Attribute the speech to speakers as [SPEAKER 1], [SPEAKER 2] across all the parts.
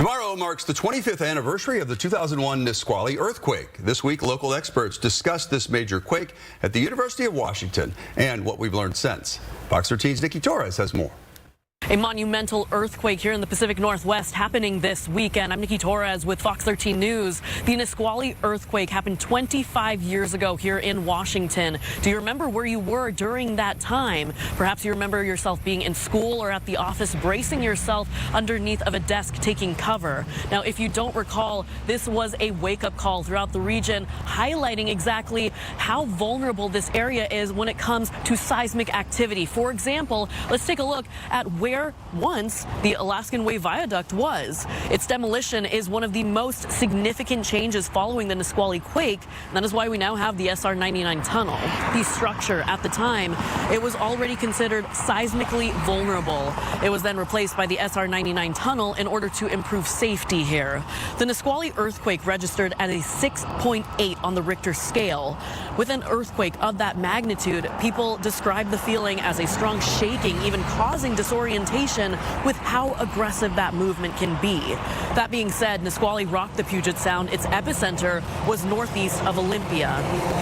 [SPEAKER 1] Tomorrow marks the 25th anniversary of the 2001 Nisqually Earthquake. This week, local experts discussed this major quake at the University of Washington and what we've learned since. Fox 13's Nikki Torres has more.
[SPEAKER 2] A monumental earthquake here in the Pacific Northwest happening this weekend. I'm Nikki Torres with Fox 13 News. The Nisqually earthquake happened 25 years ago here in Washington. Do you remember where you were during that time? Perhaps you remember yourself being in school or at the office, bracing yourself underneath of a desk taking cover. Now, if you don't recall, this was a wake-up call throughout the region, highlighting exactly how vulnerable this area is when it comes to seismic activity. For example, let's take a look at where once the Alaskan Way Viaduct was. Its demolition is one of the most significant changes following the Nisqually quake. And that is why we now have the SR 99 tunnel. The structure at the time, it was already considered seismically vulnerable. It was then replaced by the SR 99 tunnel in order to improve safety here. The Nisqually earthquake registered at a 6.8 on the Richter scale. With an earthquake of that magnitude, people describe the feeling as a strong shaking, even causing disorientation with how aggressive that movement can be. That being said, Nisqually rocked the Puget Sound. Its epicenter was northeast of Olympia.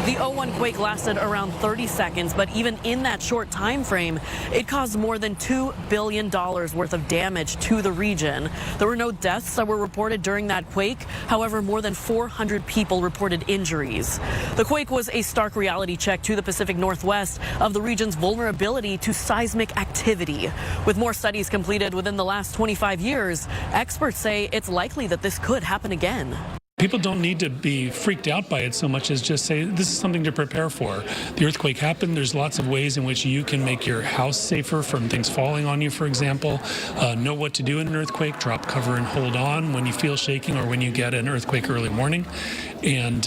[SPEAKER 2] The 01 quake lasted around 30 seconds, but even in that short time frame, it caused more than $2 billion worth of damage to the region. There were no deaths that were reported during that quake. However, more than 400 people reported injuries. The quake was a stark reality check to the Pacific Northwest of the region's vulnerability to seismic activity. With more studies completed within the last 25 years, experts say it's likely that this could happen again.
[SPEAKER 3] People don't need to be freaked out by it so much as just say this is something to prepare for. The earthquake happened. There's lots of ways in which you can make your house safer from things falling on you, for example. Know what to do in an earthquake. Drop cover and hold on when you feel shaking or when you get an earthquake early morning. And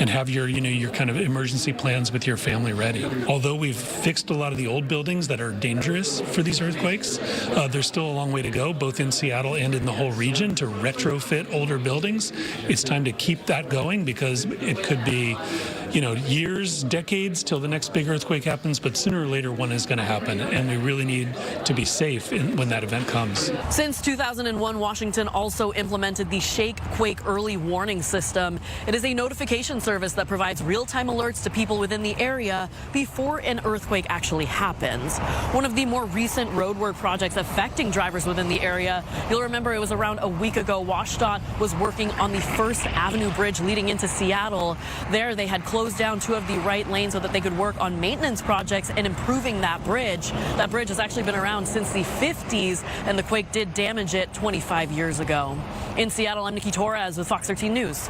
[SPEAKER 3] have your kind of emergency plans with your family ready. Although we've fixed a lot of the old buildings that are dangerous for these earthquakes, there's still a long way to go, both in Seattle and in the whole region, to retrofit older buildings. It's time to keep that going because it could be, years, decades till the next big earthquake happens, but sooner or later one is going to happen, and we really need to be safe when that event comes.
[SPEAKER 2] Since 2001, Washington also implemented the Shake Quake Early Warning System. It is a notification service that provides real-time alerts to people within the area before an earthquake actually happens. One of the more recent roadwork projects affecting drivers within the area, you'll remember it was around a week ago, WashDOT was working on the First Avenue Bridge leading into Seattle. There they had closed down two of the right lanes so that they could work on maintenance projects and improving that bridge. That bridge has actually been around since the 50s, and the quake did damage it 25 years ago. In Seattle, I'm Nikki Torres with Fox 13 News.